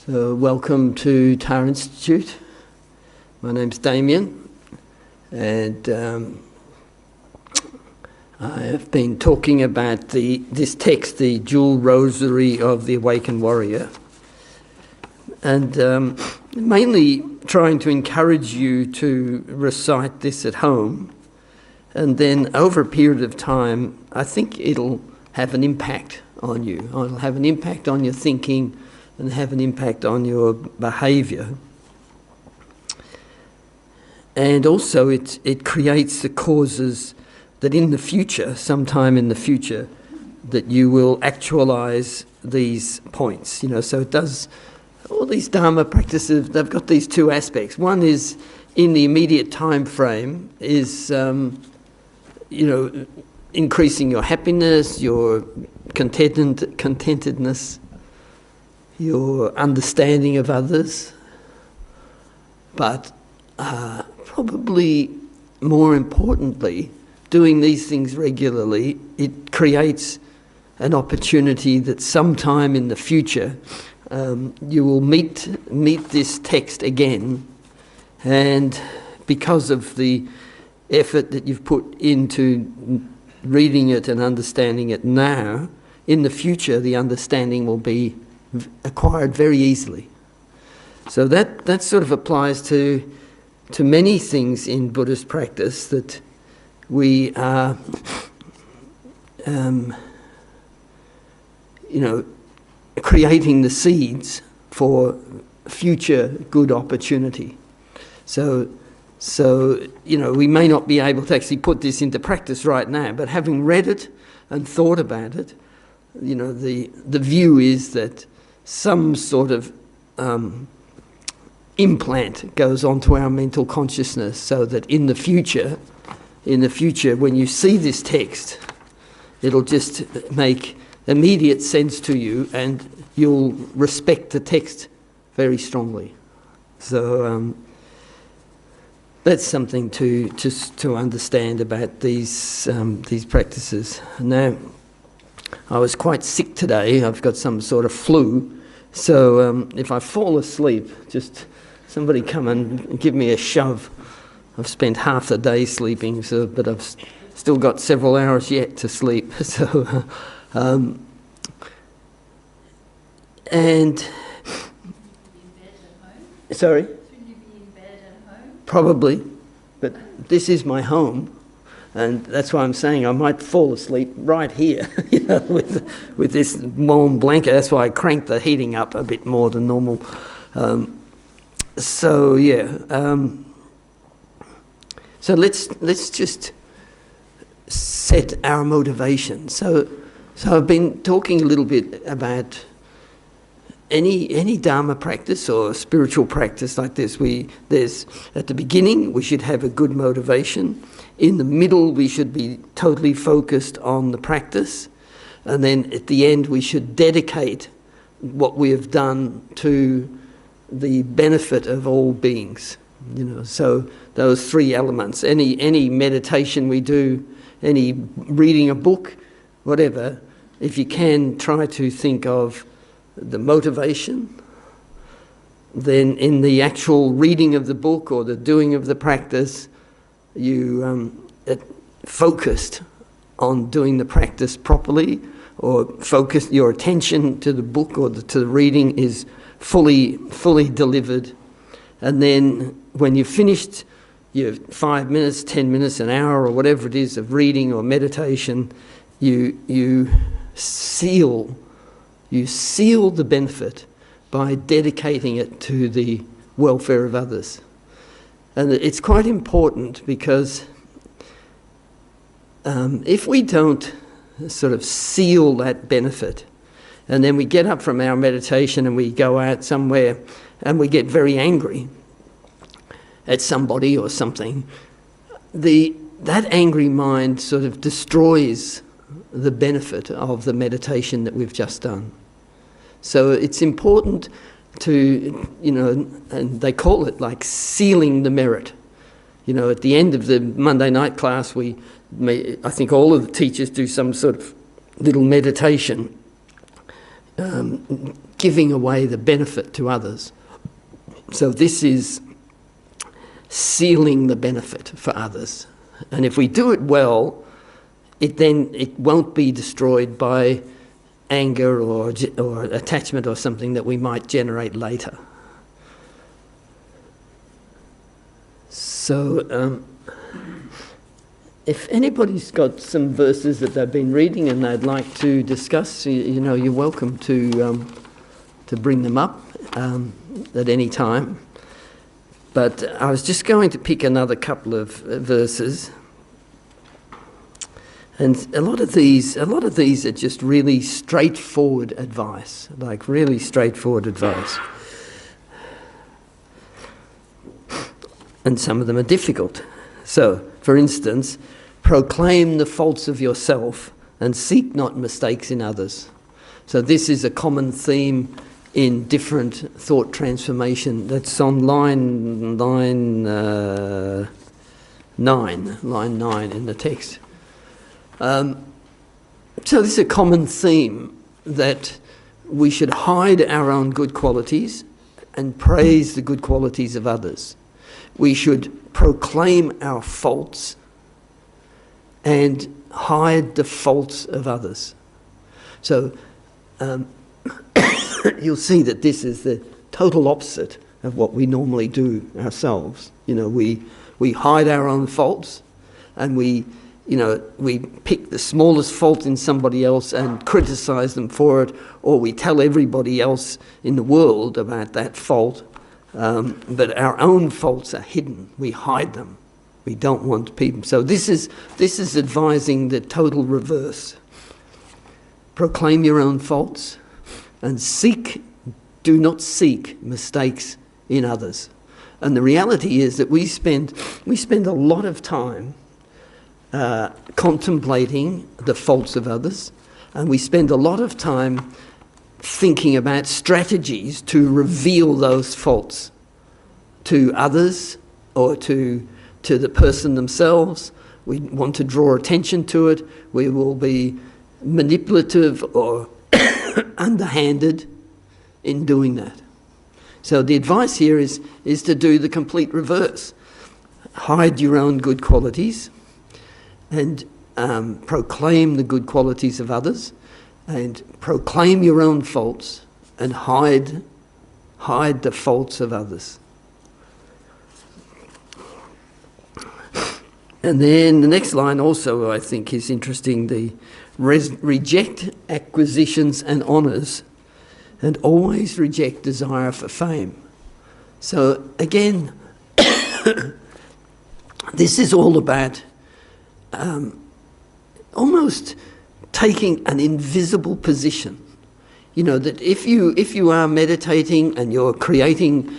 So welcome to Tara Institute. My name's Damien, and I have been talking about this text, the Jewel Rosary of the Awakened Warrior, and mainly trying to encourage you to recite this at home, and then over a period of time, I think it'll have an impact on you. It'll have an impact on your thinking and have an impact on your behaviour. And also it creates the causes that in the future, sometime in the future, that you will actualise these points. So it does, all these Dharma practices, they've got these two aspects. One is in the immediate time frame is, increasing your happiness, your contentedness, your understanding of others, but probably more importantly, doing these things regularly, it creates an opportunity that sometime in the future you will meet this text again, and because of the effort that you've put into reading it and understanding it now, in the future the understanding will be acquired very easily. So that sort of applies to many things in Buddhist practice, that we are, creating the seeds for future good opportunity. So we may not be able to actually put this into practice right now, but having read it and thought about it, the view is that some sort of implant goes onto our mental consciousness, so that in the future, when you see this text, it'll just make immediate sense to you, and you'll respect the text very strongly. So that's something to understand about these practices. Now, I was quite sick today. I've got some sort of flu. So if I fall asleep, just somebody come and give me a shove. I've spent half the day sleeping, but I've still got several hours yet to sleep. So, and sorry? Should you be in bed at home? Probably, but this is my home. And that's why I'm saying I might fall asleep right here, with this warm blanket. That's why I cranked the heating up a bit more than normal. So let's just set our motivation. So I've been talking a little bit about any Dharma practice or spiritual practice like this. There's at the beginning we should have a good motivation. In the middle, we should be totally focused on the practice. And then at the end, we should dedicate what we have done to the benefit of all beings. So those three elements. Any meditation we do, any reading a book, whatever, if you can, try to think of the motivation. Then in the actual reading of the book or the doing of the practice, you focused on doing the practice properly, or focus your attention to the book or to the reading is fully delivered. And then when you've finished your 5 minutes, 10 minutes, an hour, or whatever it is of reading or meditation, you seal the benefit by dedicating it to the welfare of others. And it's quite important, because if we don't sort of seal that benefit, and then we get up from our meditation and we go out somewhere and we get very angry at somebody or something, that angry mind sort of destroys the benefit of the meditation that we've just done. So it's important to, and they call it like sealing the merit. At the end of the Monday night class, I think all of the teachers do some sort of little meditation, giving away the benefit to others. So this is sealing the benefit for others. And if we do it well, it won't be destroyed by anger or attachment or something that we might generate later. So if anybody's got some verses that they've been reading and they'd like to discuss, you're welcome to bring them up at any time. But I was just going to pick another couple of verses. And a lot of these are just really straightforward advice, like really straightforward advice. And some of them are difficult. So, for instance, proclaim the faults of yourself and seek not mistakes in others. So this is a common theme in different thought transformation. That's on line 9 in the text. So this is a common theme, that we should hide our own good qualities and praise the good qualities of others. We should proclaim our faults and hide the faults of others. So you'll see that this is the total opposite of what we normally do ourselves. We hide our own faults, and we pick the smallest fault in somebody else and criticize them for it, or we tell everybody else in the world about that fault, but our own faults are hidden. We hide them. We don't want people. So this is advising the total reverse. Proclaim your own faults and do not seek mistakes in others. And the reality is that we spend a lot of time contemplating the faults of others, and we spend a lot of time thinking about strategies to reveal those faults to others or to the person themselves. We want to draw attention to it. We will be manipulative or underhanded in doing that. So the advice here is to do the complete reverse. Hide your own good qualities and proclaim the good qualities of others, and proclaim your own faults and hide the faults of others. And then the next line also, I think, is interesting. The reject acquisitions and honours and always reject desire for fame. So again, this is all about almost taking an invisible position. That if you are meditating and you're creating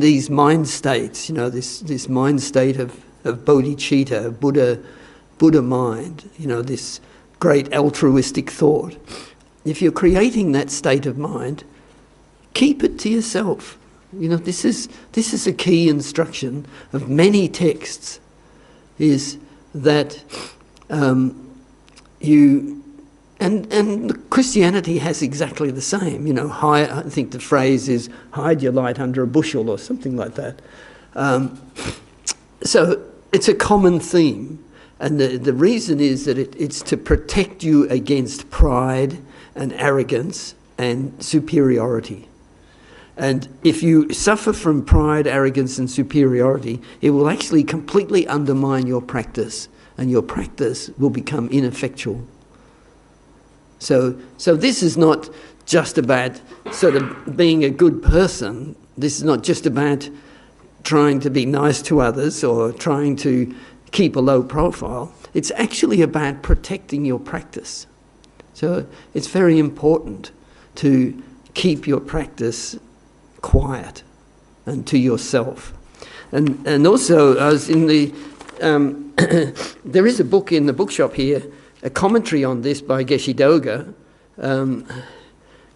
these mind states, this mind state of bodhicitta, Buddha mind, this great altruistic thought. If you're creating that state of mind, keep it to yourself. This is a key instruction of many texts, is that and Christianity has exactly the same. I think the phrase is hide your light under a bushel or something like that. So it's a common theme, and the reason is that it's to protect you against pride and arrogance and superiority. And if you suffer from pride, arrogance and superiority, it will actually completely undermine your practice, and your practice will become ineffectual. So this is not just about sort of being a good person. This is not just about trying to be nice to others or trying to keep a low profile. It's actually about protecting your practice. So it's very important to keep your practice quiet and to yourself. And also, I was in the there is a book in the bookshop here, a commentary on this by Geshe Doga,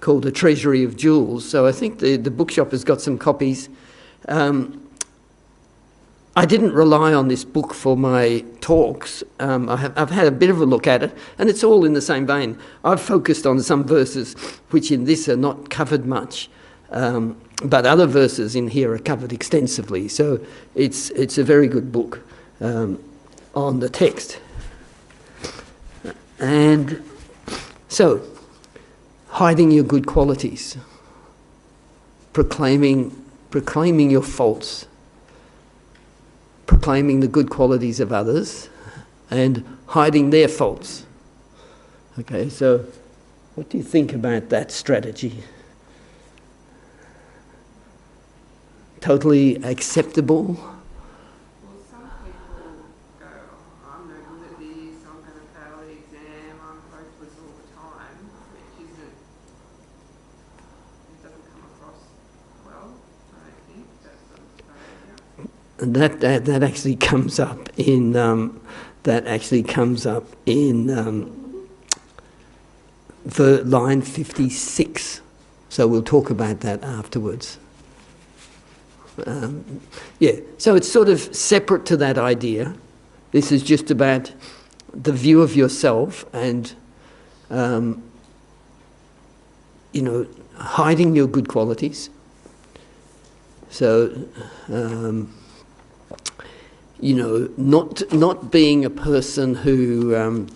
called The Treasury of Jewels. So I think the bookshop has got some copies. I didn't rely on this book for my talks. I've had a bit of a look at it, and it's all in the same vein. I've focused on some verses which in this are not covered much, but other verses in here are covered extensively. So it's a very good book on the text. And so, hiding your good qualities, proclaiming your faults, proclaiming the good qualities of others, and hiding their faults. Okay, so what do you think about that strategy? Totally acceptable? Well, some people go, I'm no good at this, I'm going to fail the exam, I'm hopeless all the time, which it doesn't come across well, I don't think, that sort of behaviour. And that actually comes up in line 56. So we'll talk about that afterwards. So it's sort of separate to that idea. This is just about the view of yourself and, hiding your good qualities. So, not being a person who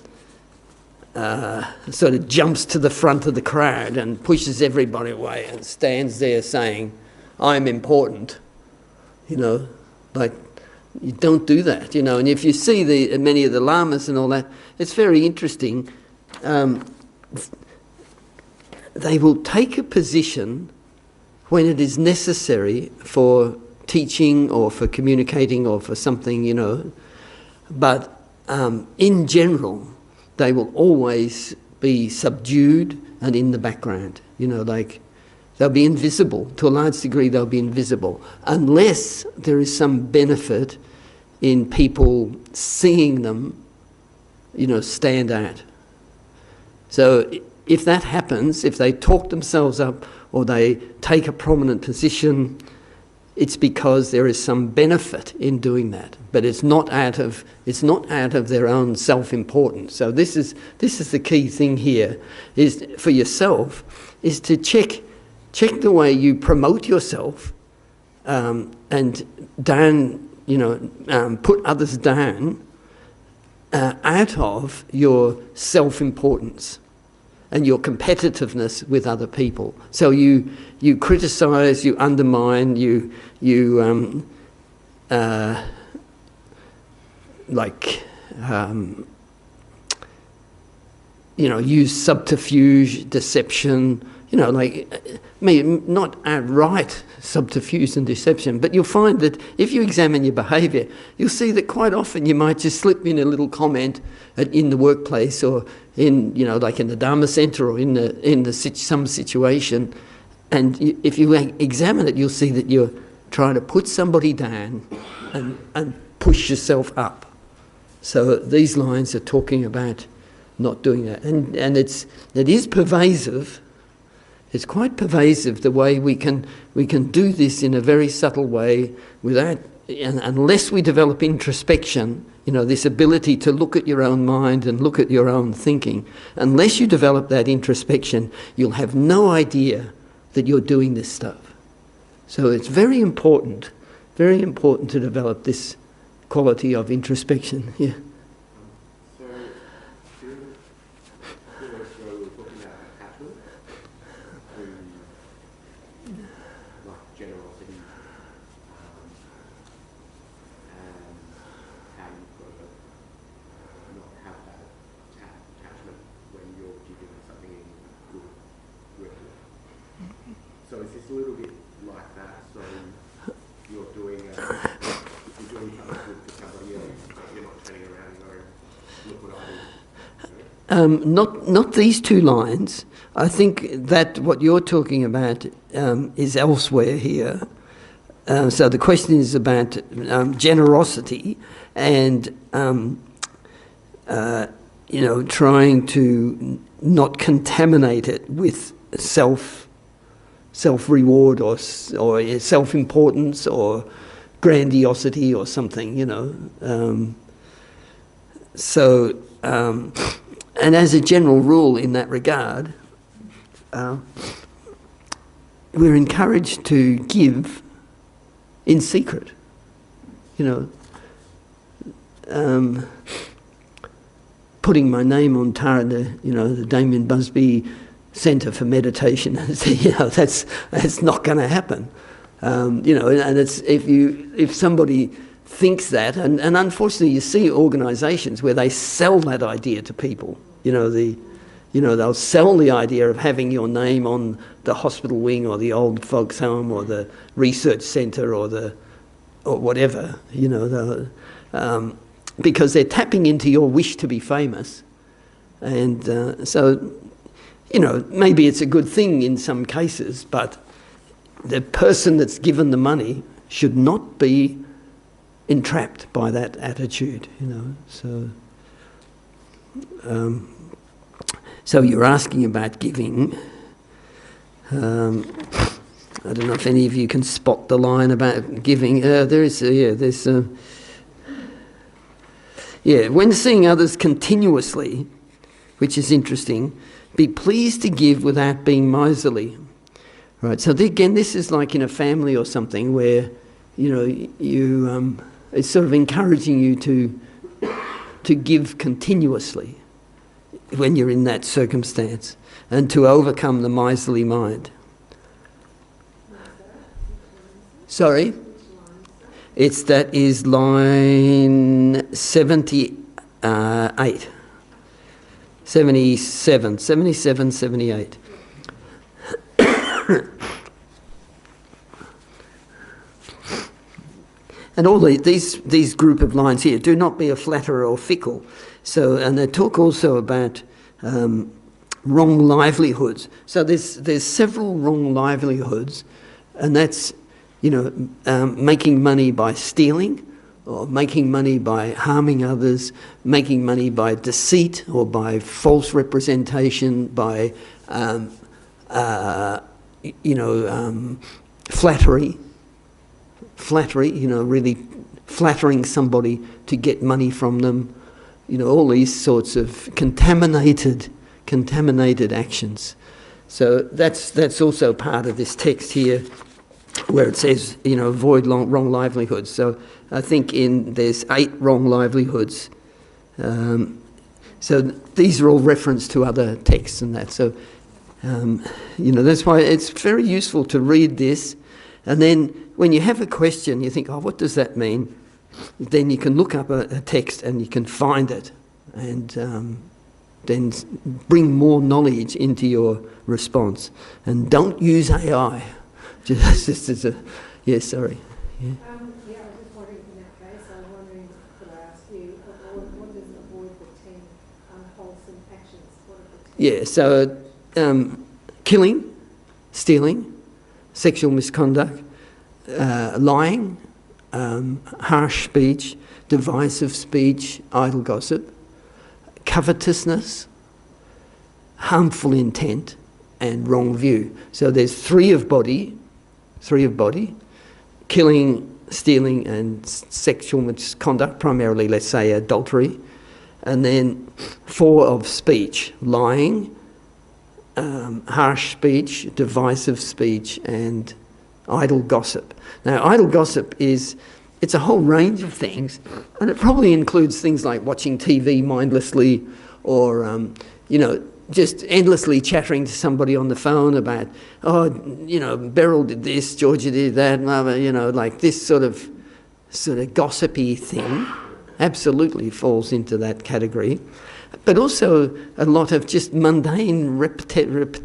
sort of jumps to the front of the crowd and pushes everybody away and stands there saying, I'm important. Like, you don't do that, and if you see many of the lamas and all that, it's very interesting. They will take a position when it is necessary for teaching or for communicating or for something, but in general, they will always be subdued and in the background, like, they'll be invisible. To a large degree, they'll be invisible. Unless there is some benefit in people seeing them, stand out. So if that happens, if they talk themselves up or they take a prominent position, it's because there is some benefit in doing that. But it's not out of their own self-importance. So this is the key thing here, is for yourself, is to check the way you promote yourself and put others down out of your self-importance and your competitiveness with other people. So you criticise, you undermine, you use subterfuge, deception, not outright subterfuge and deception, but you'll find that if you examine your behaviour, you'll see that quite often you might just slip in a little comment in the workplace or in the Dharma centre or in some situation, and if you examine it, you'll see that you're trying to put somebody down and push yourself up. So these lines are talking about not doing that, and it is pervasive. It's quite pervasive, the way we can do this in a very subtle way without, unless we develop introspection, this ability to look at your own mind and look at your own thinking. Unless you develop that introspection, you'll have no idea that you're doing this stuff. So it's very important to develop this quality of introspection. Yeah. So is this a little bit like that? So you're doing something good for somebody else, but you're not turning around and going, look what I did. Not these two lines. I think that what you're talking about is elsewhere here. So the question is about generosity and trying to not contaminate it with self-reward or self-importance or grandiosity or something, you know. And as a general rule in that regard, we're encouraged to give in secret, you know. Putting my name on Tara, the Damien Busby Centre for Meditation, you know, that's not going to happen. You know, and it's if somebody thinks that, and unfortunately you see organisations where they sell that idea to people. You know, they'll sell the idea of having your name on the hospital wing or the old folks home or the research centre or whatever. You know, because they're tapping into your wish to be famous, and so, you know, maybe it's a good thing in some cases, but the person that's given the money should not be entrapped by that attitude, you know. So you're asking about giving. I don't know if any of you can spot the line about giving. When seeing others continuously, which is interesting, be pleased to give without being miserly. Right, so again, this is like in a family or something where, you know, it's sort of encouraging you to give continuously when you're in that circumstance and to overcome the miserly mind. Sorry? That is line 78. 77, 78. And all these group of lines here, do not be a flatterer or fickle. So, and they talk also about wrong livelihoods. So there's several wrong livelihoods, and that's, you know, making money by stealing, or making money by harming others, making money by deceit or by false representation, by flattery, you know, really flattering somebody to get money from them, you know, all these sorts of contaminated actions. So that's also part of this text here, where it says, you know, avoid wrong livelihoods. So I think there's 8 wrong livelihoods. So these are all reference to other texts and that. So, you know, that's why it's very useful to read this. And then when you have a question, you think, oh, what does that mean? Then you can look up a text and you can find it, and then bring more knowledge into your response. And don't use AI. Just as a... Yeah, sorry. Yeah. I was just wondering, in that case, I was wondering, could I ask you, what does avoid the 10 unwholesome actions? What are the 10? Yeah, so killing, stealing, sexual misconduct, lying, harsh speech, divisive speech, idle gossip, covetousness, harmful intent, and wrong view. So there's 3 of body, killing, stealing, and sexual misconduct, primarily, let's say, adultery, and then 4 of speech, lying, harsh speech, divisive speech, and idle gossip. Now, idle gossip it's a whole range of things, and it probably includes things like watching TV mindlessly, or, you know, just endlessly chattering to somebody on the phone about, oh, you know, Beryl did this, Georgia did that, you know, like this sort of gossipy thing absolutely falls into that category. But also a lot of just mundane repetitive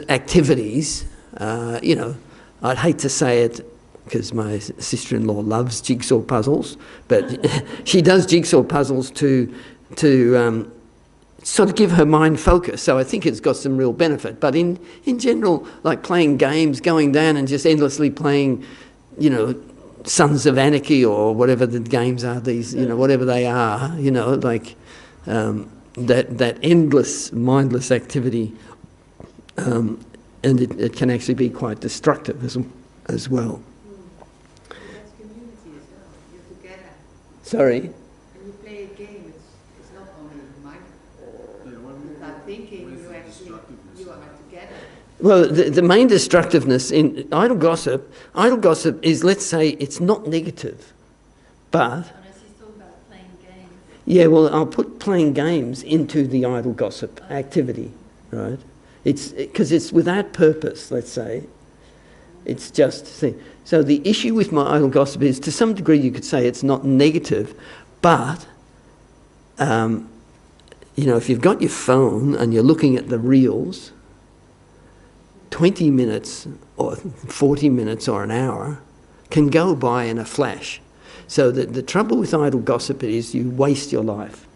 activities. You know, I'd hate to say it because my sister-in-law loves jigsaw puzzles, but she does jigsaw puzzles to sort of give her mind focus. So I think it's got some real benefit. But in general, like playing games, going down and just endlessly playing, you know, Sons of Anarchy or whatever the games are, these, you know, whatever they are, you know, like that endless, mindless activity And it can actually be quite destructive as well. That's community as well. You're together. Sorry? When you play a game, it's not only mind. Without thinking, you are together. Well, the main destructiveness in idle gossip is, let's say, it's not negative, but... Unless he's talking about playing games. Yeah, well, I'll put playing games into the idle gossip activity, right? It's because it's without purpose, let's say. It's just thing. So the issue with my idle gossip is, to some degree, you could say it's not negative, but if you've got your phone and you're looking at the reels, 20 minutes or 40 minutes or an hour can go by in a flash. So the trouble with idle gossip is you waste your life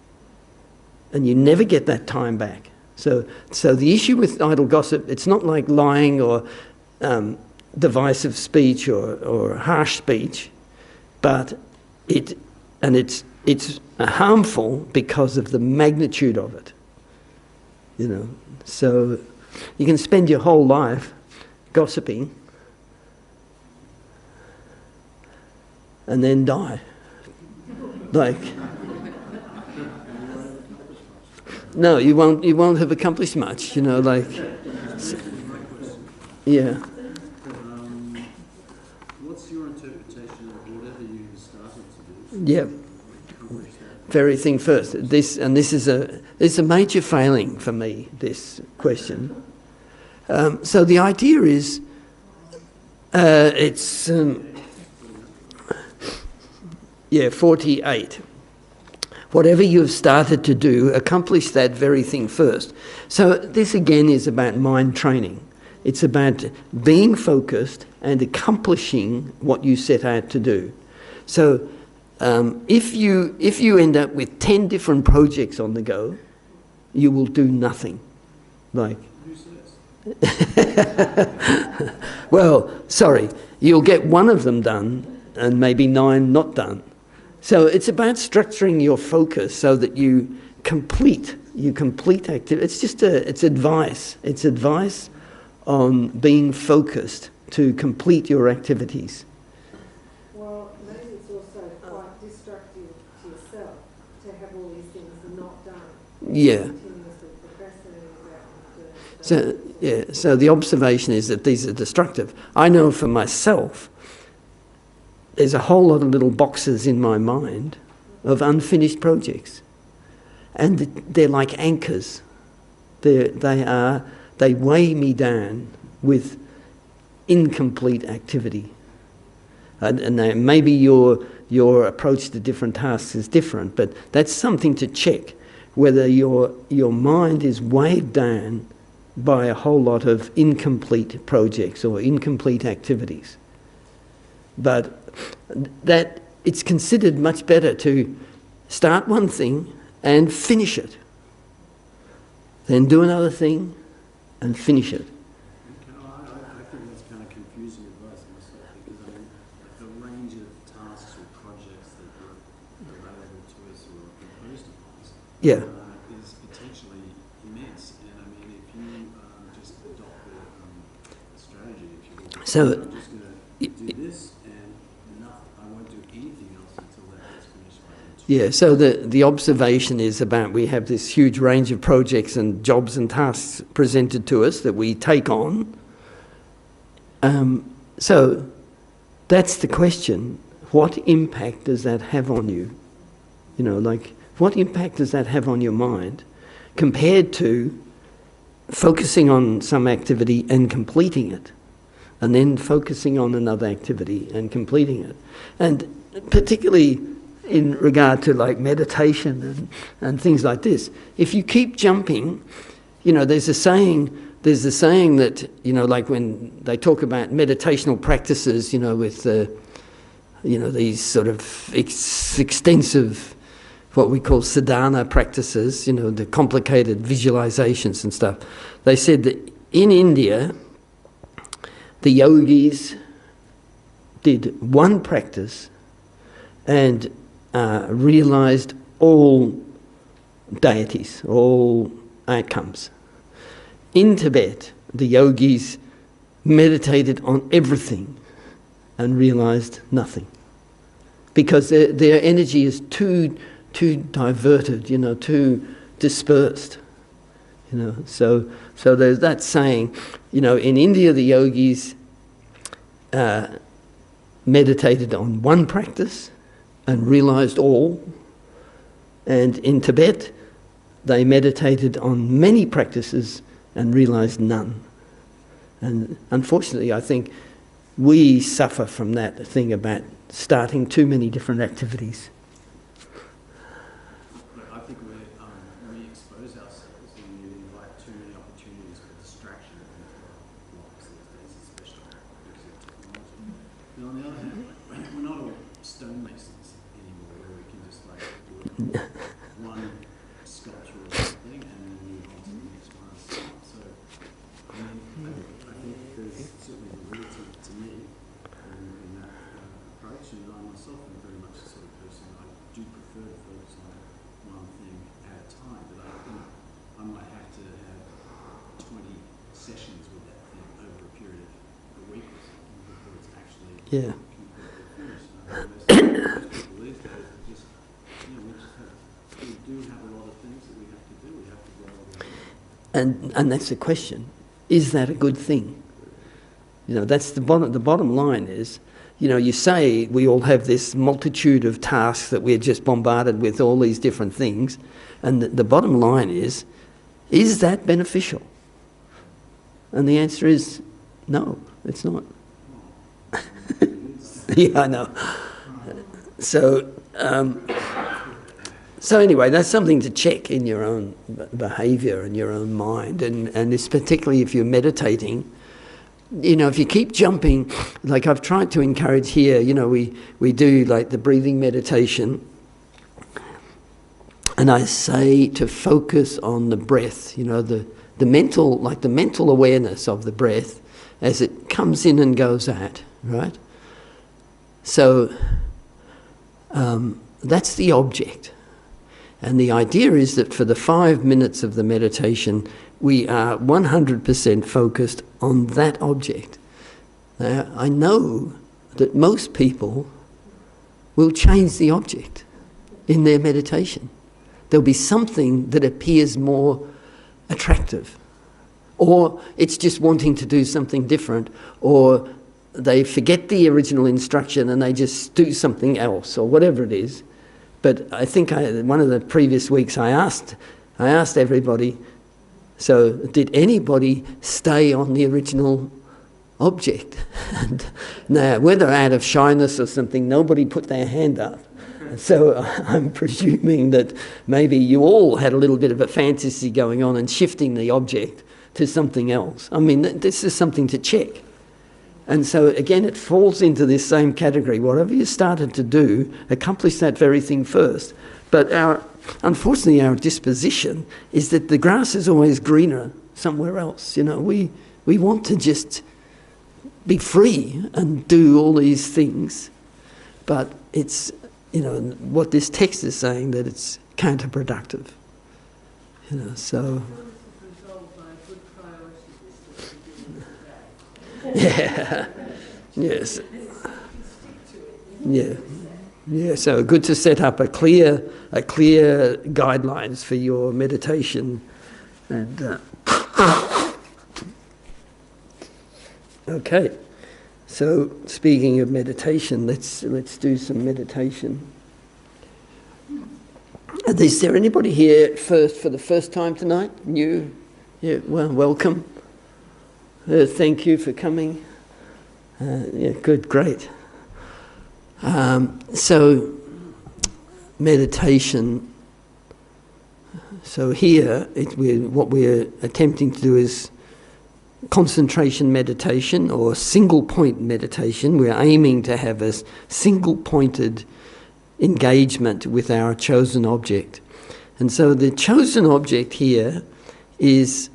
and you never get that time back. So the issue with idle gossip, it's not like lying or divisive speech or harsh speech, but it's harmful because of the magnitude of it. So you can spend your whole life gossiping and then die. No, you won't have accomplished much, Yeah. What's your interpretation of whatever you started to do? Yeah. Very thing first. This is a major failing for me, this question. So the idea is, it's 48. Whatever you've started to do, accomplish that very thing first. So this again is about mind training. It's about being focused and accomplishing what you set out to do. So if you end up with 10 different projects on the go, you will do nothing. Well, sorry, you'll get one of them done and maybe 9 not done. So it's about structuring your focus so that you complete activity. It's advice. It's advice on being focused to complete your activities. Well, maybe it's also quite destructive to yourself to have all these things not done. Yeah. Continuously procrastinating about doing stuff. So the observation is that these are destructive. I know for myself, there's a whole lot of little boxes in my mind of unfinished projects. And they're like anchors. They weigh me down with incomplete activity. And maybe your approach to different tasks is different, but that's something to check, whether your mind is weighed down by a whole lot of incomplete projects or incomplete activities. But that it's considered much better to start one thing and finish it, then do another thing and finish it. I think that's kind of confusing advice myself, because the range of tasks or projects that are available to us or imposed upon us is potentially immense. And if you just adopt the strategy, if you will, I'm just going to do this and I won't do anything else until that gets finished by then. Yeah, so the observation is about we have this huge range of projects and jobs and tasks presented to us that we take on. So that's the question. What impact does that have on you? What impact does that have on your mind compared to focusing on some activity and completing it, and then focusing on another activity and completing it? And particularly in regard to meditation and things like this, if you keep jumping, there's a saying that, when they talk about meditational practices, with these sort of extensive, what we call sadhana practices, the complicated visualizations and stuff, they said that in India, the yogis did one practice and realized all deities, all outcomes. In Tibet, the yogis meditated on everything and realized nothing. Because their energy is too diverted, too dispersed. So there's that saying, in India the yogis meditated on one practice and realized all, and in Tibet they meditated on many practices and realized none. And unfortunately, I think we suffer from that thing about starting too many different activities. I think we expose ourselves and we invite too many opportunities for distraction into our lives these days, especially because of technology. But on the other hand, we're not all stonemasons anymore, where we can just do one sculpture or something and then move on to the next one. So, I think there's certainly validity to me in that approach, and I myself am very much the sort of person I do prefer to focus on one thing at a time, but I think I might have to have 20 sessions with that thing over a period of a week or something before it's actually completely finished. Most people these days are just, we do have a lot of things that we have to do. We have to grow. And that's the question. Is that a good thing? That's the bottom line is, you say we all have this multitude of tasks that we're just bombarded with all these different things, and the bottom line is that beneficial? And the answer is no, it's not. Yeah, I know. So anyway, that's something to check in your own behaviour and your own mind, and it's particularly if you're meditating. If you keep jumping, like I've tried to encourage here, we do like the breathing meditation, and I say to focus on the breath, the mental awareness of the breath as it comes in and goes out, right? So that's the object. And the idea is that for the 5 minutes of the meditation, we are 100% focused on that object. Now, I know that most people will change the object in their meditation. There'll be something that appears more attractive, or it's just wanting to do something different, or they forget the original instruction and they just do something else, or whatever it is. But I think one of the previous weeks I asked everybody, so did anybody stay on the original object? And now, whether out of shyness or something, nobody put their hand up. So I'm presuming that maybe you all had a little bit of a fantasy going on and shifting the object to something else. I mean, this is something to check. And so, again, it falls into this same category. Whatever you started to do, accomplish that very thing first. But unfortunately, our disposition is that the grass is always greener somewhere else. We want to just be free and do all these things. But it's, what this text is saying, that it's counterproductive. So... Yeah. Yes. Yeah. So good to set up a clear guidelines for your meditation, and okay. So speaking of meditation, let's do some meditation. Is there anybody here for the first time tonight? New? Yeah. Well, welcome. Thank you for coming. Good, great. So, meditation. So here, what we're attempting to do is concentration meditation or single point meditation. We're aiming to have a single pointed engagement with our chosen object. And so the chosen object here is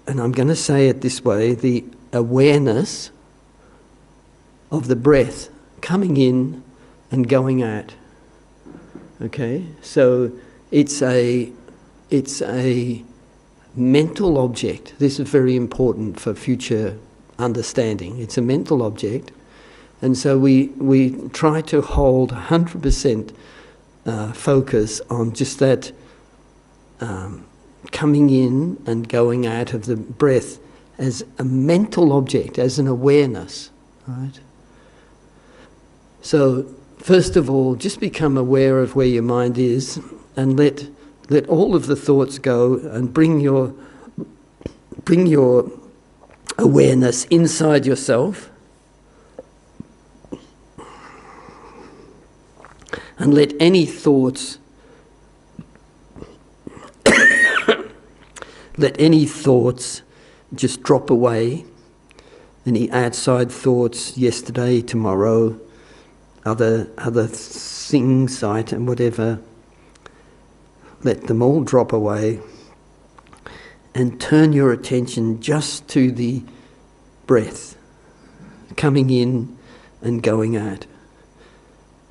and I'm going to say it this way, the awareness of the breath coming in and going out. Okay? So it's a it's a mental object. This is very important for future understanding. It's a mental object, and so we try to hold 100% focus on just that coming in and going out of the breath as a mental object, as an awareness, right? So first of all, just become aware of where your mind is, and let all of the thoughts go, and bring your awareness inside yourself, and let any thoughts just drop away. Any outside thoughts, yesterday, tomorrow, other things, item, whatever, let them all drop away, and turn your attention just to the breath, coming in and going out.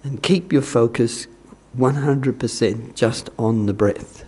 And keep your focus 100% just on the breath.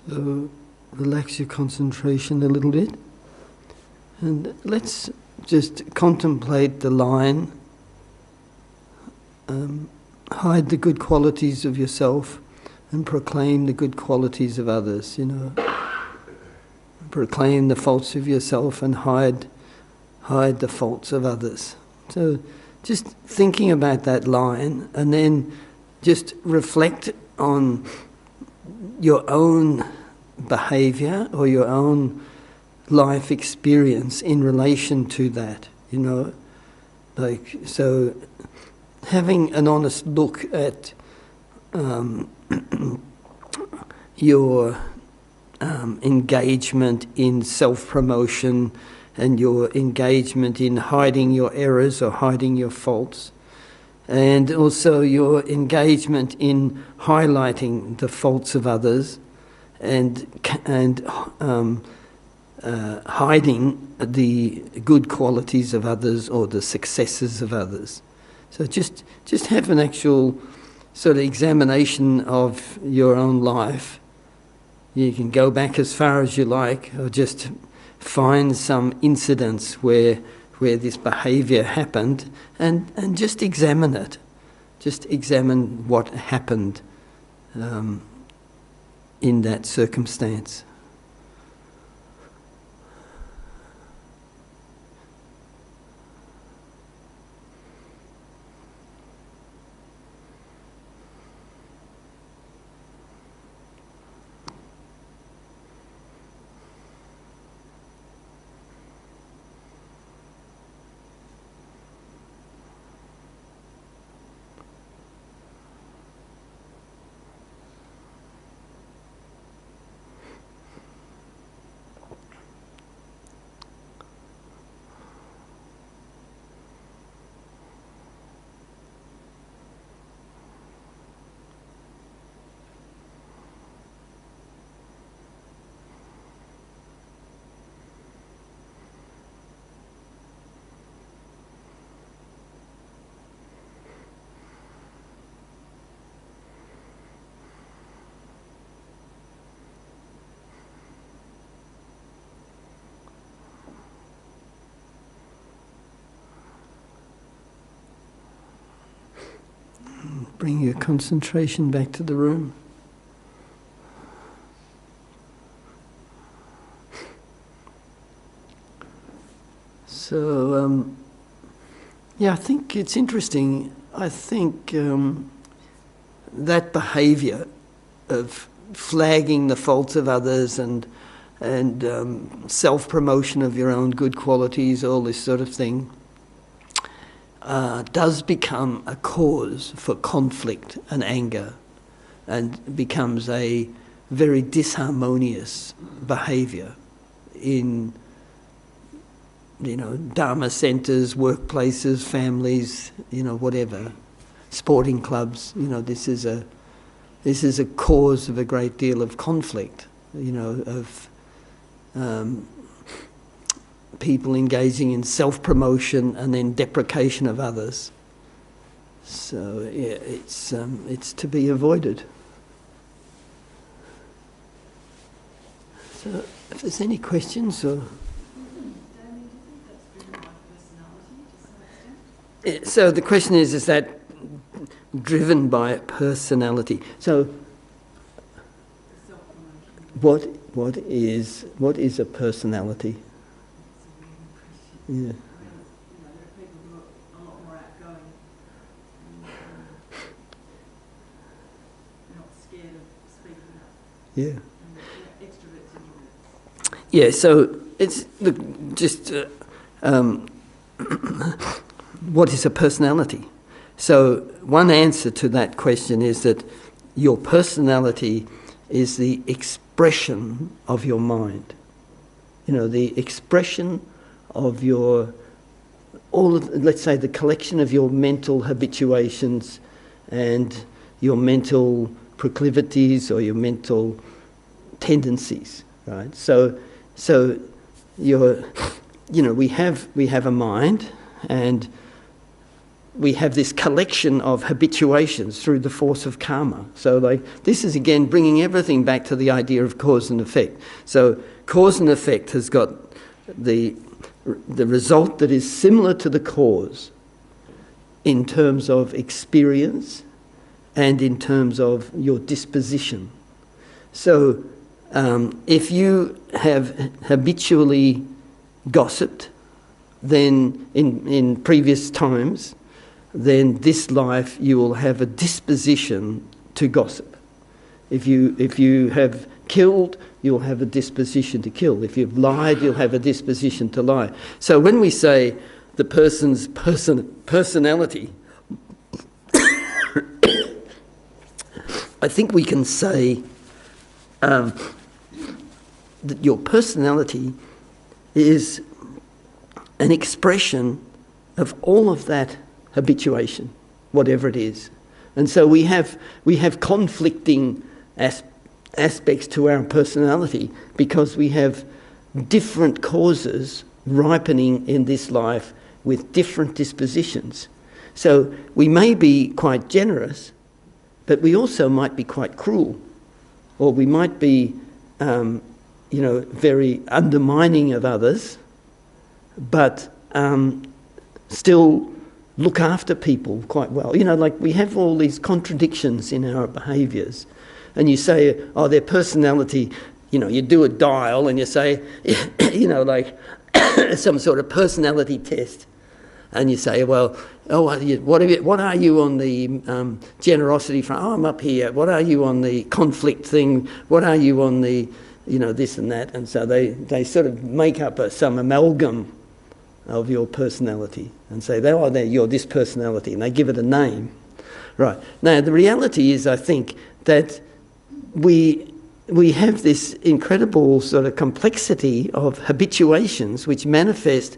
So relax your concentration a little bit. And let's just contemplate the line. Hide the good qualities of yourself and proclaim the good qualities of others, Proclaim the faults of yourself and hide the faults of others. So just thinking about that line, and then just reflect on your own behaviour or your own life experience in relation to that, so having an honest look at your engagement in self-promotion and your engagement in hiding your errors or hiding your faults, and also your engagement in highlighting the faults of others and hiding the good qualities of others or the successes of others. So just have an actual sort of examination of your own life. You can go back as far as you like, or just find some incidents where this behaviour happened and just examine it. Just examine what happened in that circumstance. Bring your concentration back to the room. So, I think it's interesting. I think that behaviour of flagging the faults of others and self-promotion of your own good qualities, all this sort of thing, does become a cause for conflict and anger, and becomes a very disharmonious behaviour in, Dharma centres, workplaces, families, whatever, sporting clubs. This is a cause of a great deal of conflict, of people engaging in self-promotion and then deprecation of others. So it's to be avoided. So if there's any questions or... So the question is that driven by personality? So what is a personality? Yeah. There are people who are a lot more outgoing and not scared of speaking up. Yeah. And extroverts, introverts. Yeah. So it's just what is a personality? So one answer to that question is that your personality is the expression of your mind. The expression of let's say the collection of your mental habituations and your mental proclivities or your mental tendencies, right? So we have a mind, and we have this collection of habituations through the force of karma. So this is again bringing everything back to the idea of cause and effect. So cause and effect has got the result that is similar to the cause in terms of experience and in terms of your disposition. So if you have habitually gossiped, then in previous times, then this life you will have a disposition to gossip. If you have killed, you'll have a disposition to kill. If you've lied, you'll have a disposition to lie. So when we say the person's personality, I think we can say that your personality is an expression of all of that habituation, whatever it is. And so we have conflicting aspects to our personality because we have different causes ripening in this life with different dispositions. So we may be quite generous, but we also might be quite cruel, or we might be, very undermining of others, but still look after people quite well. We have all these contradictions in our behaviours. And you say, oh, their personality, you do a dial and you say, some sort of personality test. And you say, well, what are you on the generosity front? Oh, I'm up here. What are you on the conflict thing? What are you on the, this and that? And so they sort of make up some amalgam of your personality and say, you're this personality, and they give it a name. Right. Now, the reality is, I think, that we have this incredible sort of complexity of habituations which manifest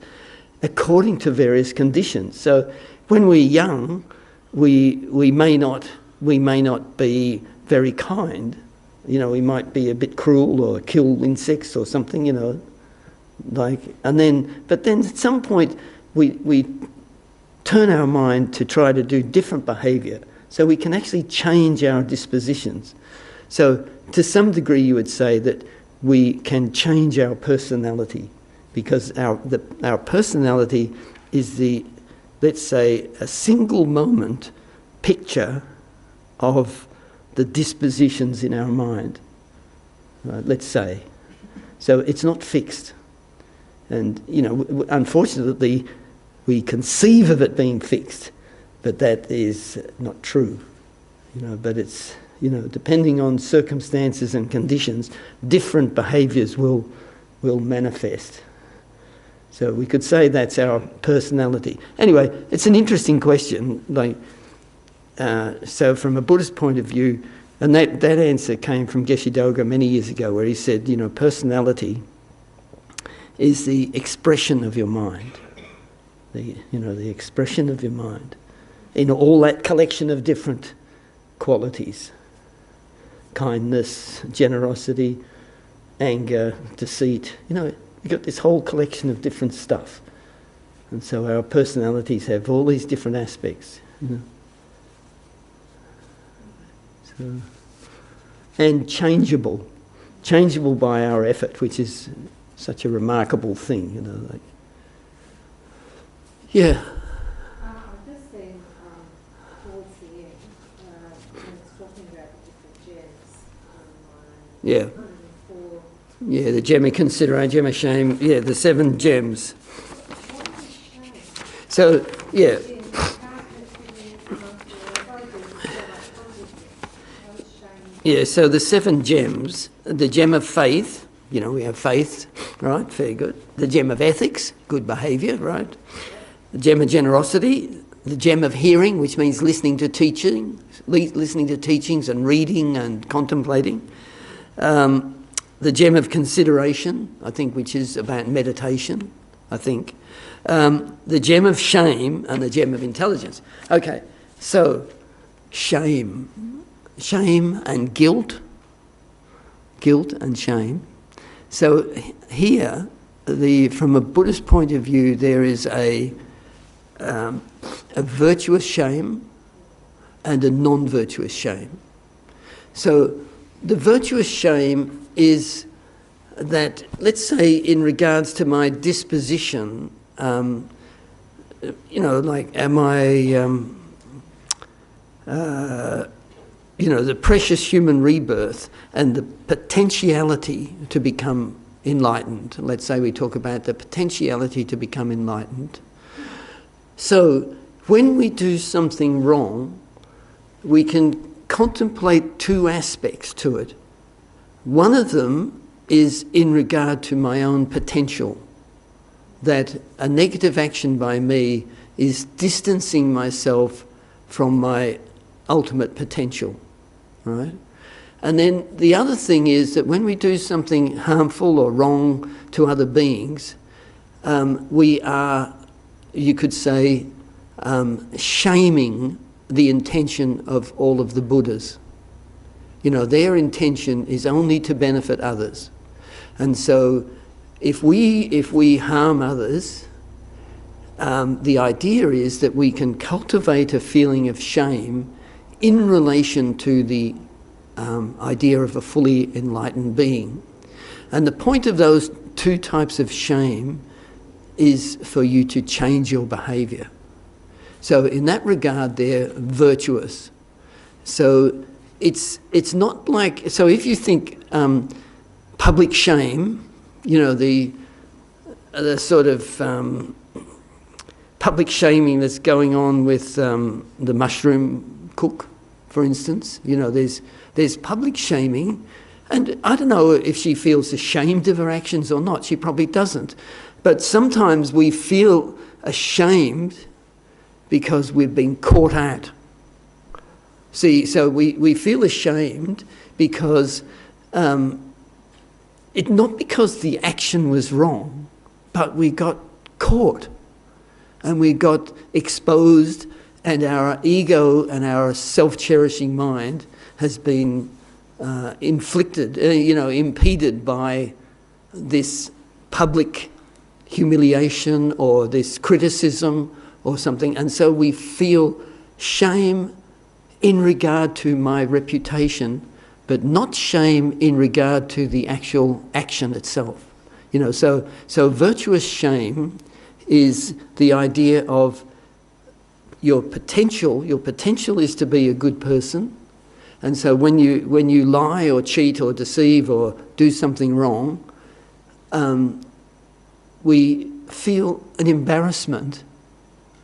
according to various conditions. So when we're young, we may not be very kind. We might be a bit cruel or kill insects or something, but then at some point we turn our mind to try to do different behaviour so we can actually change our dispositions. So to some degree you would say that we can change our personality because our personality is let's say, a single moment picture of the dispositions in our mind, right, let's say. So it's not fixed. And, unfortunately, we conceive of it being fixed, but that is not true. But it's, depending on circumstances and conditions, different behaviours will manifest. So we could say that's our personality. Anyway, it's an interesting question. So from a Buddhist point of view, and that answer came from Geshe Doga many years ago, where he said, personality is the expression of your mind. The expression of your mind in all that collection of different qualities. Kindness, generosity, anger, deceit. You've got this whole collection of different stuff. And so our personalities have all these different aspects. So, and changeable by our effort, which is such a remarkable thing, Yeah. I've just seen towards the end, when it's talking about the different gems on Yeah. 104. Yeah, the gem of consideration, gem of shame, the 7 gems. What is shame? So, yeah. Yeah, so the 7 gems, the gem of faith, we have faith, right, very good. The gem of ethics, good behaviour, right. The gem of generosity, the gem of hearing, which means listening to teachings and reading and contemplating. The gem of consideration, I think, which is about meditation, I think. The gem of shame and the gem of intelligence. Okay, so shame and guilt and shame. So here, from a Buddhist point of view, there is a a virtuous shame and a non-virtuous shame. So the virtuous shame is that, let's say, in regards to my disposition, like am I, the precious human rebirth and the potentiality to become enlightened. Let's say we talk about the potentiality to become enlightened. So when we do something wrong, we can contemplate two aspects to it. One of them is in regard to my own potential, that a negative action by me is distancing myself from my ultimate potential, right? And then the other thing is that when we do something harmful or wrong to other beings, we are, you could say, shaming the intention of all of the Buddhas. Their intention is only to benefit others. And so if we harm others, the idea is that we can cultivate a feeling of shame in relation to the idea of a fully enlightened being. And the point of those two types of shame is for you to change your behaviour. So in that regard, they're virtuous. So it's not like, so if you think public shame, the sort of public shaming that's going on with the mushroom cook, for instance, there's public shaming, and I don't know if she feels ashamed of her actions or not. She probably doesn't. But sometimes we feel ashamed because we've been caught out. See, so we feel ashamed because not because the action was wrong, but we got caught and we got exposed, and our ego and our self-cherishing mind has been impeded by this public humiliation or this criticism or something. And so we feel shame in regard to my reputation, but not shame in regard to the actual action itself. So virtuous shame is the idea of your potential. Your potential is to be a good person. And so when you lie or cheat or deceive or do something wrong, we feel an embarrassment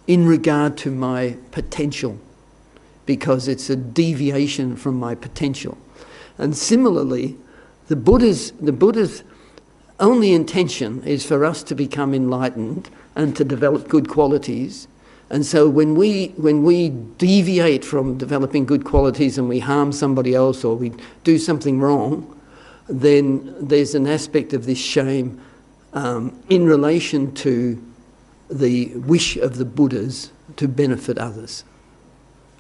in regard to my potential, because it's a deviation from my potential. And similarly, the Buddha's only intention is for us to become enlightened and to develop good qualities. And so when we deviate from developing good qualities and we harm somebody else or we do something wrong, then there's an aspect of this shame in relation to the wish of the Buddhas to benefit others.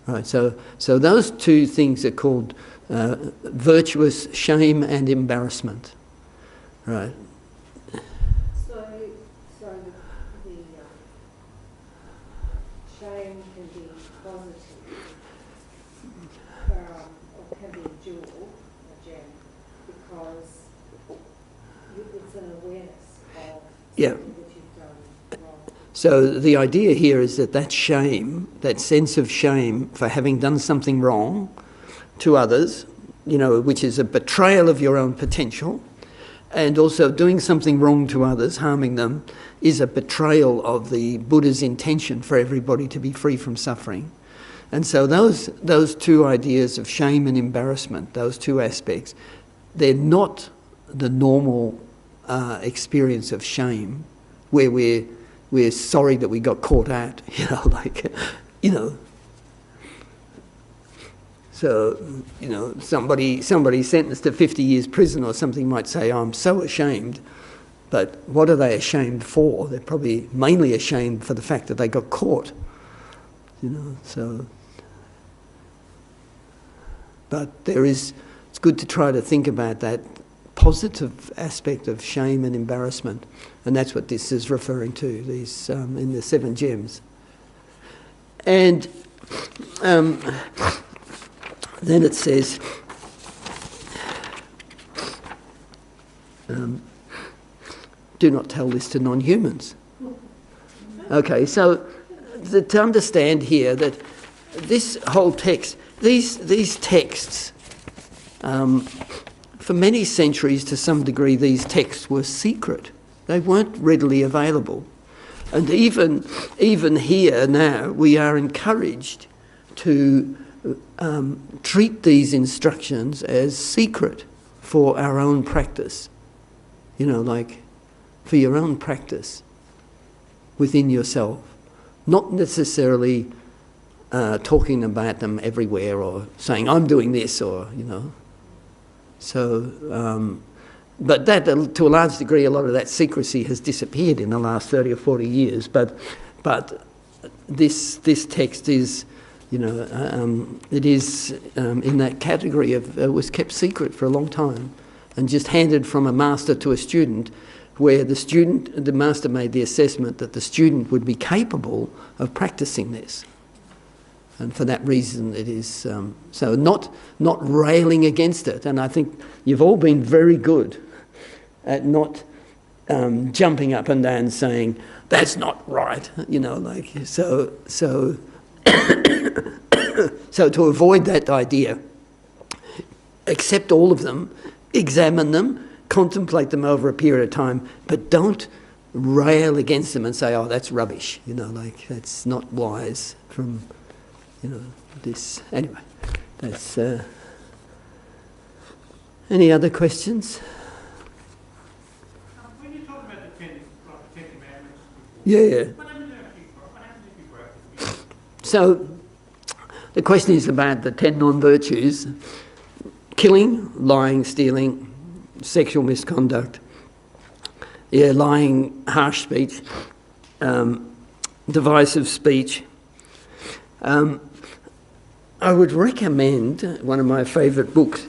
Right, so those two things are called virtuous shame and embarrassment. Right. So the shame can be positive, or can be a jewel, a gem, because it's an awareness of something that you've done wrong. So the idea here is that shame, that sense of shame for having done something wrong to others, which is a betrayal of your own potential, and also doing something wrong to others, harming them, is a betrayal of the Buddha's intention for everybody to be free from suffering. And so those two ideas of shame and embarrassment, those two aspects, they're not the normal experience of shame, where we're sorry that we got caught out, So, somebody sentenced to 50 years prison or something might say, "Oh, I'm so ashamed." But what are they ashamed for? They're probably mainly ashamed for the fact that they got caught. So. But it's good to try to think about that positive aspect of shame and embarrassment. And that's what this is referring to, these in the 7 gems. And then it says, do not tell this to non-humans. Okay, so to understand here that this whole text, these texts, for many centuries to some degree, these texts were secret. They weren't readily available. And even here now, we are encouraged to treat these instructions as secret for our own practice. You know, like for your own practice within yourself. Not necessarily talking about them everywhere or saying, I'm doing this, or, you know. So, but that, to a large degree, a lot of that secrecy has disappeared in the last 30 or 40 years. But this text is, you know, it is in that category of was kept secret for a long time and just handed from a master to a student, where the master made the assessment that the student would be capable of practicing this. And for that reason it is, so not railing against it. And I think you've all been very good at not jumping up and down saying, that's not right, you know, like, so so to avoid that idea, accept all of them, examine them, contemplate them over a period of time, but don't rail against them and say, oh, that's rubbish, you know, like, that's not wise from, you know, this. Anyway, that's... any other questions? When you talk about the Ten Commandments... Yeah. What happens if you break it? So, the question is about the 10 non-virtues: killing, lying, stealing, sexual misconduct, lying, harsh speech, divisive speech. I would recommend one of my favourite books,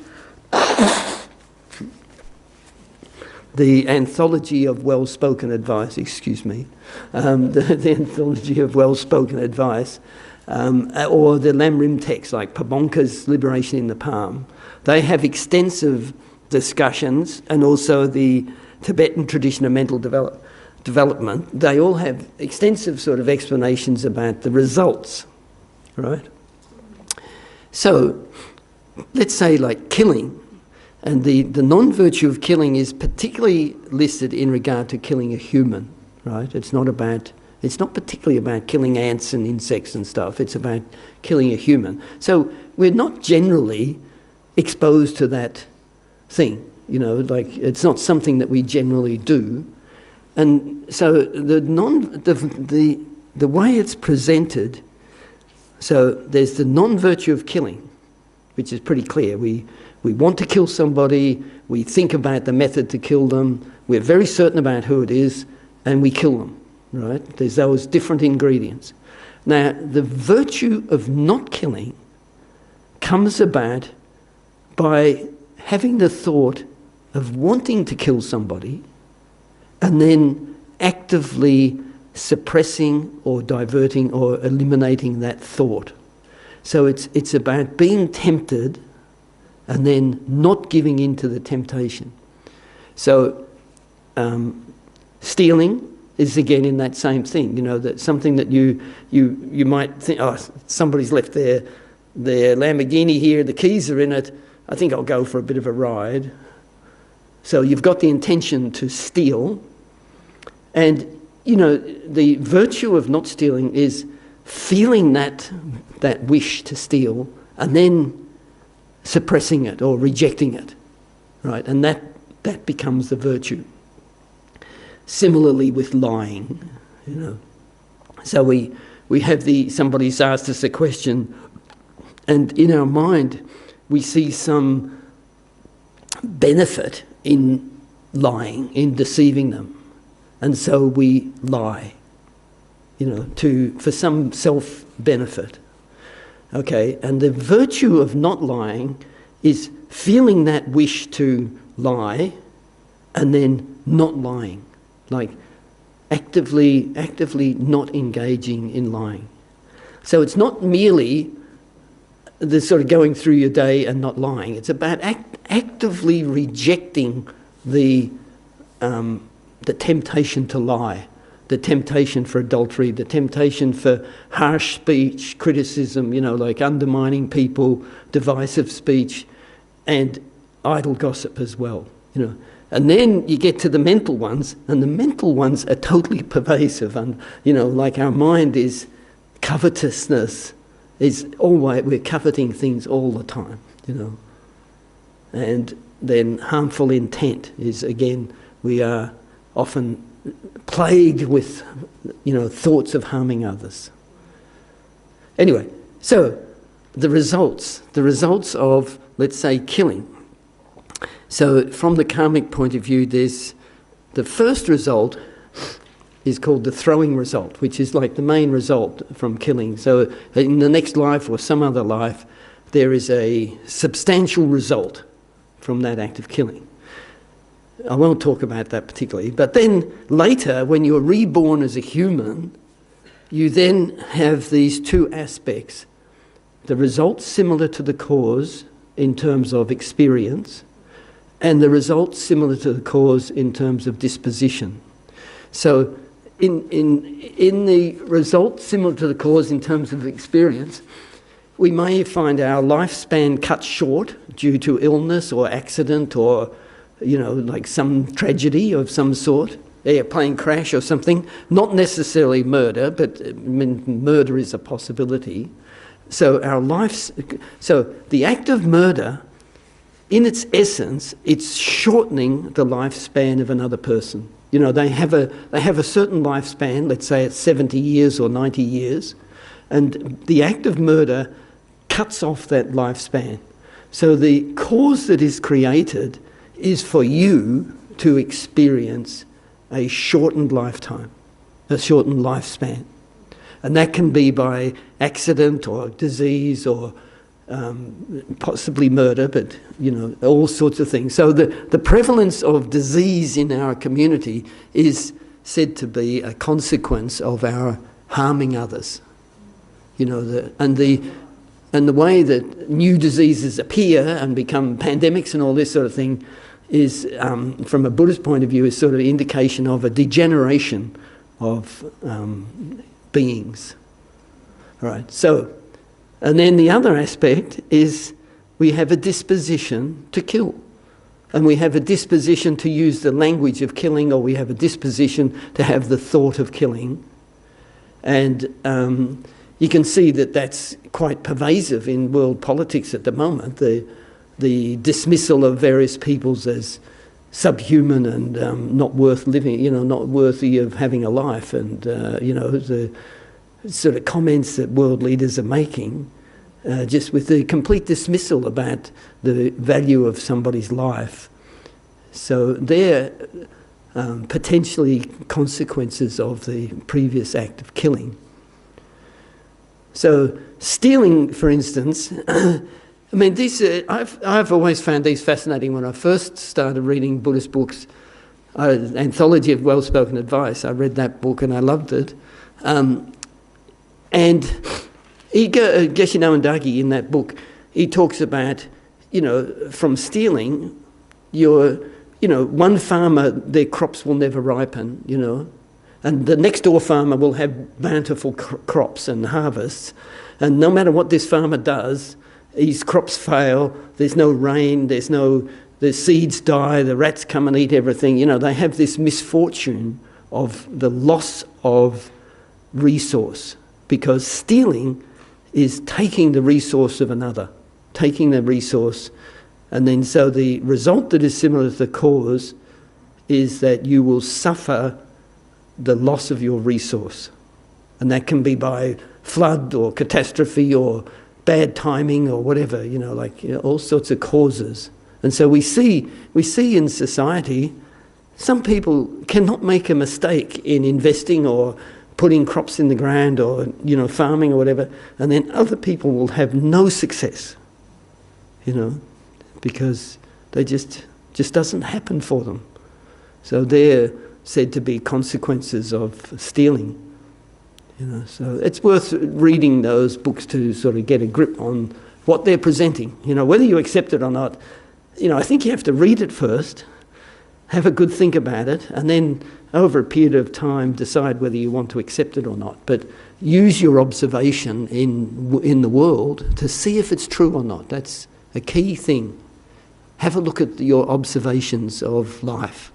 the Anthology of Well-Spoken Advice, the Anthology of Well-Spoken Advice, or the Lamrim texts like Pabonka's Liberation in the Palm. They have extensive discussions, and also the Tibetan tradition of mental development. They all have extensive sort of explanations about the results, right? So, let's say like killing, and the non-virtue of killing is particularly listed in regard to killing a human, right? It's not particularly about killing ants and insects and stuff. It's about killing a human. So we're not generally exposed to that thing, you know, like, it's not something that we generally do. And so the way it's presented, so there's the non-virtue of killing, which is pretty clear. We want to kill somebody, we think about the method to kill them, we're very certain about who it is, and we kill them, right? There's those different ingredients. Now, the virtue of not killing comes about by having the thought of wanting to kill somebody and then actively suppressing or diverting or eliminating that thought. So it's about being tempted and then not giving in to the temptation. So stealing is again in that same thing, you know, that something that you might think, oh, somebody's left their Lamborghini here, the keys are in it, I think I'll go for a bit of a ride. So you've got the intention to steal, and, you know, the virtue of not stealing is feeling that wish to steal and then suppressing it or rejecting it, right? And that becomes the virtue. Similarly with lying, you know. So we have somebody's asked us a question, and in our mind we see some benefit in lying, in deceiving them. And so we lie, you know, for some self-benefit. Okay, and the virtue of not lying is feeling that wish to lie and then not lying, like actively not engaging in lying. So it's not merely the sort of going through your day and not lying. It's about actively rejecting the temptation to lie, the temptation for adultery, the temptation for harsh speech, criticism, like undermining people, divisive speech, and idle gossip as well, And then you get to the mental ones, and the mental ones are totally pervasive. And, like our mind is covetousness, is always, we're coveting things all the time, And then harmful intent is, again, we are often plagued with, thoughts of harming others. Anyway, so the results of, let's say, killing. So from the karmic point of view, there's the first result is called the throwing result, which is like the main result from killing. So in the next life or some other life, there is a substantial result from that act of killing. I won't talk about that particularly. But then later, when you're reborn as a human, you then have these two aspects. The result similar to the cause in terms of experience, and the result similar to the cause in terms of disposition. So in the result similar to the cause in terms of experience, we may find our lifespan cut short due to illness or accident or, like some tragedy of some sort, airplane crash or something. Not necessarily murder, but murder is a possibility. So the act of murder, in its essence, it's shortening the lifespan of another person. They have a certain lifespan, let's say it's 70 years or 90 years, and the act of murder cuts off that lifespan. So the cause that is created is for you to experience a shortened lifetime, a shortened lifespan. And that can be by accident or disease or possibly murder, but, all sorts of things. So the prevalence of disease in our community is said to be a consequence of our harming others. And the way that new diseases appear and become pandemics and all this sort of thing is, from a Buddhist point of view, is sort of an indication of a degeneration of beings. All right, so, and then the other aspect is we have a disposition to kill. And we have a disposition to use the language of killing, or we have a disposition to have the thought of killing. And you can see that that's quite pervasive in world politics at the moment, the dismissal of various peoples as subhuman and not worth living, not worthy of having a life, and, the sort of comments that world leaders are making, just with the complete dismissal about the value of somebody's life. So they're potentially consequences of the previous act of killing. So stealing, for instance, I've always found these fascinating. When I first started reading Buddhist books, Anthology of Well-Spoken Advice, I read that book and I loved it. And Geshe Nawandagi, in that book, he talks about, from stealing, one farmer, their crops will never ripen, and the next door farmer will have bountiful crops and harvests, and no matter what this farmer does, his crops fail, there's no rain, the seeds die, the rats come and eat everything. They have this misfortune of the loss of resource, because stealing is taking the resource of another, taking the resource, and then so the result that is similar to the cause is that you will suffer the loss of your resource. And that can be by flood or catastrophe or bad timing or whatever, all sorts of causes. And so we see in society, some people cannot make a mistake in investing or putting crops in the ground or, farming or whatever, and then other people will have no success, because they just doesn't happen for them. So they're said to be consequences of stealing, So it's worth reading those books to sort of get a grip on what they're presenting. Whether you accept it or not, I think you have to read it first, have a good think about it, and then over a period of time decide whether you want to accept it or not. But use your observation in the world to see if it's true or not. That's a key thing. Have a look at your observations of life.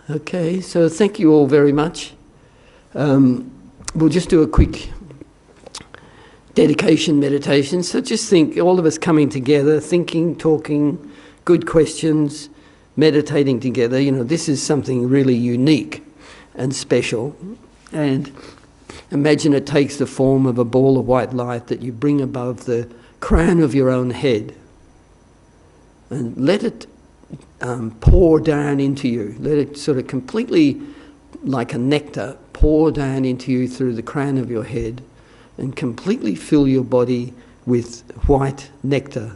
Okay, so thank you all very much. We'll just do a quick dedication meditation. So just think, all of us coming together, thinking, talking, good questions, meditating together. This is something really unique and special. And imagine it takes the form of a ball of white light that you bring above the crown of your own head. And let it pour down into you. Let it sort of completely, like a nectar, pour down into you through the crown of your head and completely fill your body with white nectar.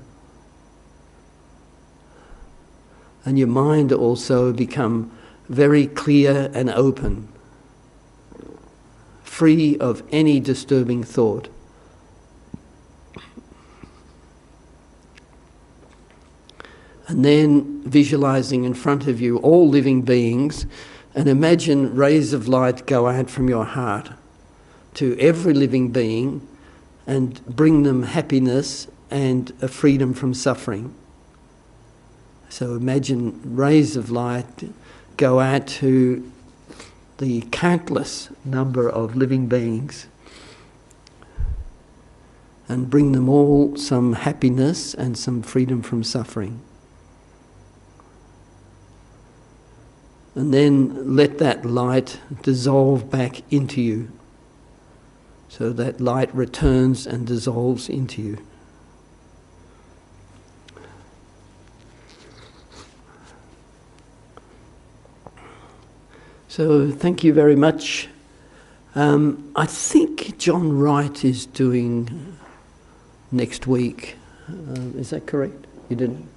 And your mind also become very clear and open, free of any disturbing thought. And then visualizing in front of you all living beings, and imagine rays of light go out from your heart to every living being and bring them happiness and a freedom from suffering. So imagine rays of light go out to the countless number of living beings and bring them all some happiness and some freedom from suffering. And then let that light dissolve back into you. So that light returns and dissolves into you. So thank you very much. I think John Wright is doing next week. Is that correct? You didn't?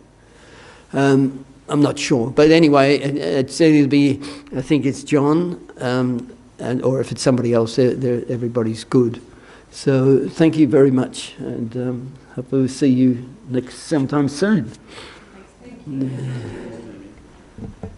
I'm not sure, but anyway, it's either be, I think it's John, or if it's somebody else, everybody's good. So thank you very much, and hope we'll see you sometime soon. Thank you.